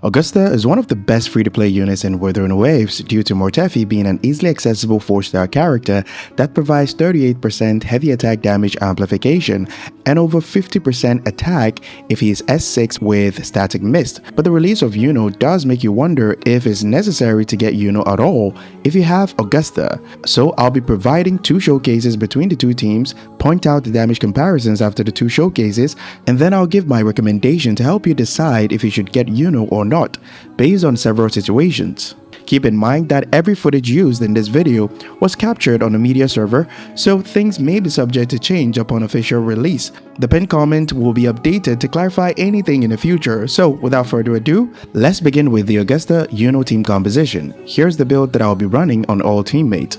Augusta is one of the best free-to-play units in Wuthering Waves due to Mortefi being an easily accessible 4-star character that provides 38% heavy attack damage amplification and over 50% attack if he is S6 with static mist. But the release of Iuno does make you wonder if it's necessary to get Iuno at all if you have Augusta. So I'll be providing 2 showcases between the 2 teams, point out the damage comparisons after the 2 showcases, and then I'll give my recommendation to help you decide if you should get Iuno or not, based on several situations. Keep in mind that every footage used in this video was captured on a media server, so things may be subject to change upon official release. The pinned comment will be updated to clarify anything in the future, so without further ado, let's begin with the Augusta Iuno team composition. Here's the build that I'll be running on all teammates.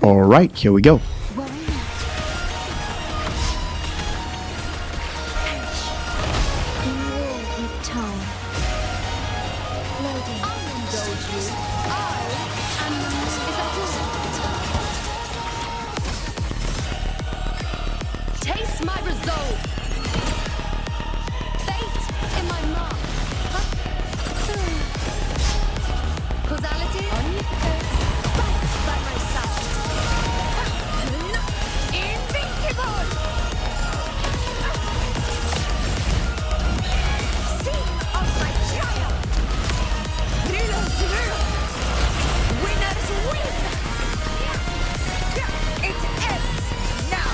Alright, here we go. Taste my resolve. Fate in my mark. Causality. Fight by my side. Invincible. Sing of my triumph. Heroes win. Winners win. It ends now.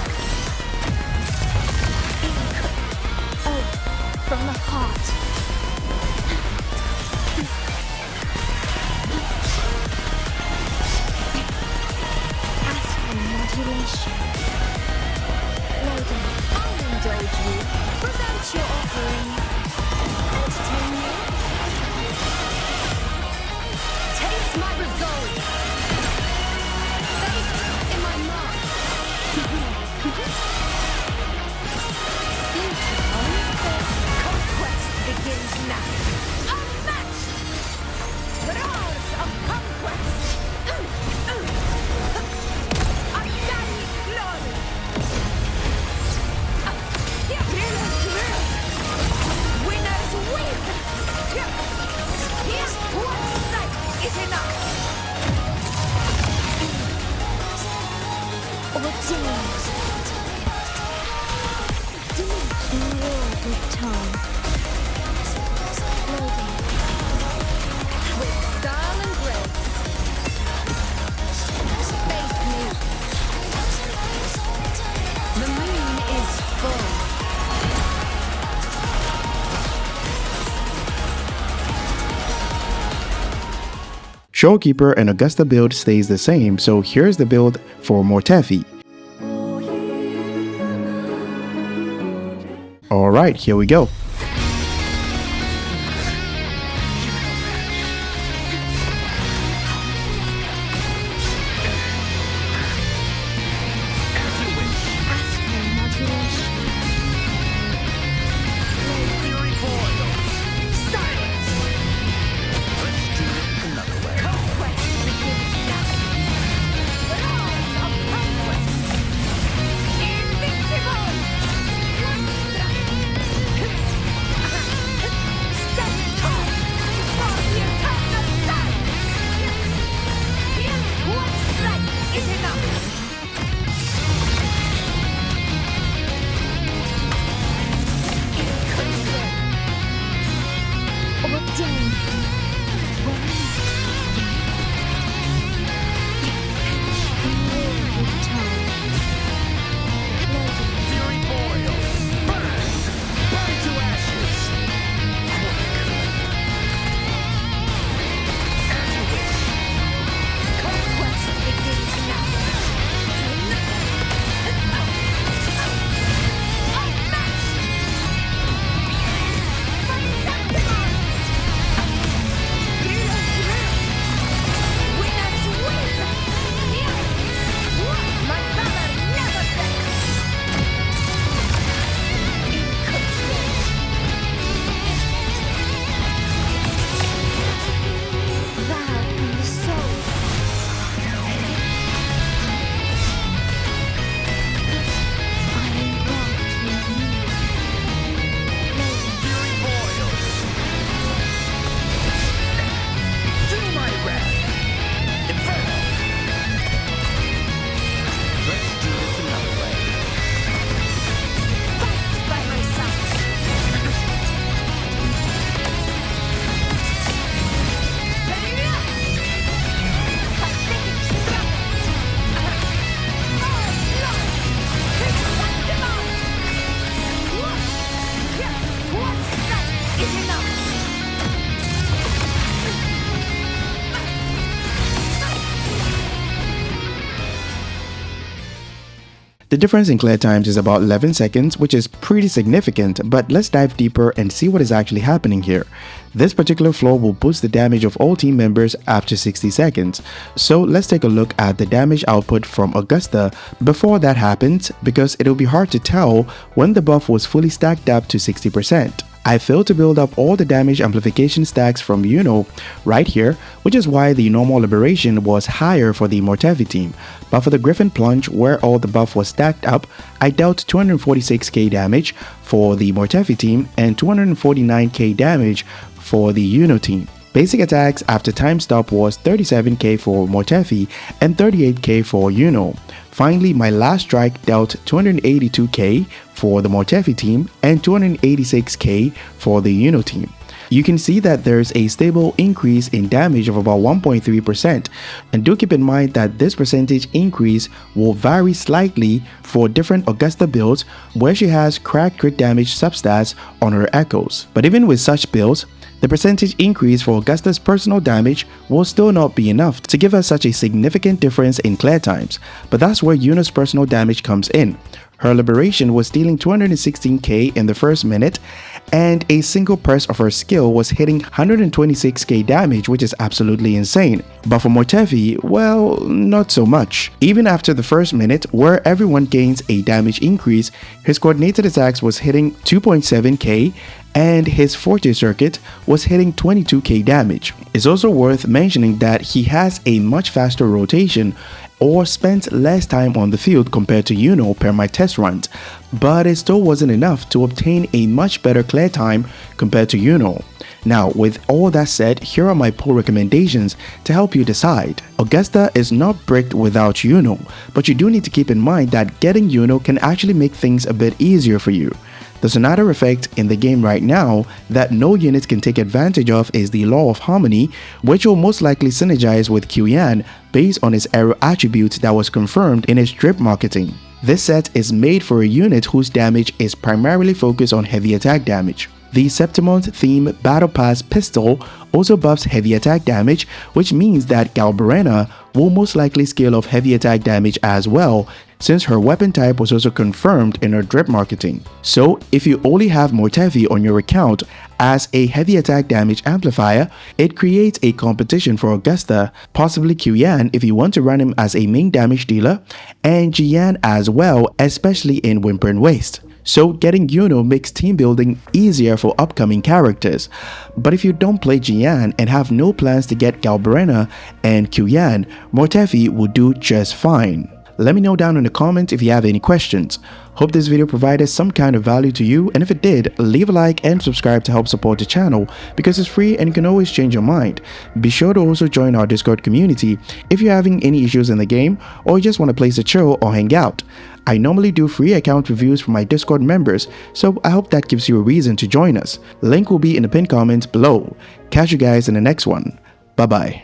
From the heart. Astral modulation. Loading. I'll indulge you. Present your offerings. Entertain me. Taste my resolve. Fate in my mark. Conquest begins now. Unmatched! Roars of conquest! Undying glory! Heroes win! Winners win! Here's one sight is enough! Ordained! With time. Loading. With style and grace. Face me. The moon is full. Showkeeper and Augusta build stays the same, so here's the build for Mortefi. Alright, here we go. Invincible! The difference in clear times is about 11 seconds, which is pretty significant, but let's dive deeper and see what is actually happening here. This particular flaw will boost the damage of all team members after 60 seconds. So let's take a look at the damage output from Augusta before that happens, because it'll be hard to tell when the buff was fully stacked up to 60%. I failed to build up all the damage amplification stacks from Iuno right here, which is why the normal liberation was higher for the Mortefi team. But for the Griffin plunge, where all the buff was stacked up, I dealt 246k damage for the Mortefi team and 249k damage for the Iuno team. Basic attacks after time stop was 37k for Mortefi and 38k for Iuno. Finally, my last strike dealt 282k for the Mortefi team and 286k for the Iuno team. You can see that there's a stable increase in damage of about 1.3%, and do keep in mind that this percentage increase will vary slightly for different Augusta builds where she has cracked crit damage substats on her echoes. But even with such builds, the percentage increase for Augusta's personal damage will still not be enough to give us such a significant difference in clear times, but that's where Iuno's personal damage comes in. Her liberation was dealing 216k in the first minute, and a single press of her skill was hitting 126k damage, which is absolutely insane. But for Mortefi, well, not so much. Even after the first minute, where everyone gains a damage increase, his coordinated attacks was hitting 2.7k, and his Forte circuit was hitting 22k damage. It's also worth mentioning that he has a much faster rotation or spent less time on the field compared to Iuno per my test runs, but it still wasn't enough to obtain a much better clear time compared to Iuno. Now, with all that said, here are my pull recommendations to help you decide. Augusta is not bricked without Iuno, but you do need to keep in mind that getting Iuno can actually make things a bit easier for you. There's another effect in the game right now that no unit can take advantage of is the Law of Harmony, which will most likely synergize with Qian based on its arrow attribute that was confirmed in its drip marketing. This set is made for a unit whose damage is primarily focused on heavy attack damage. The Septimont theme Battle Pass pistol also buffs heavy attack damage, which means that Galbarena will most likely scale off heavy attack damage as well, since her weapon type was also confirmed in her drip marketing. So if you only have Mortefi on your account as a heavy attack damage amplifier, it creates a competition for Augusta, possibly Qian if you want to run him as a main damage dealer, and Jian as well, especially in Whimper Waste. So getting Iuno makes team building easier for upcoming characters. But if you don't play Jian and have no plans to get Galbarena and Qian, Mortefi will do just fine. Let me know down in the comments if you have any questions. Hope this video provided some kind of value to you, and if it did, leave a like and subscribe to help support the channel because it's free and you can always change your mind. Be sure to also join our Discord community if you're having any issues in the game or you just want a place to chill or hang out. I normally do free account reviews for my Discord members, so I hope that gives you a reason to join us. Link will be in the pinned comment below. Catch you guys in the next one. Bye bye.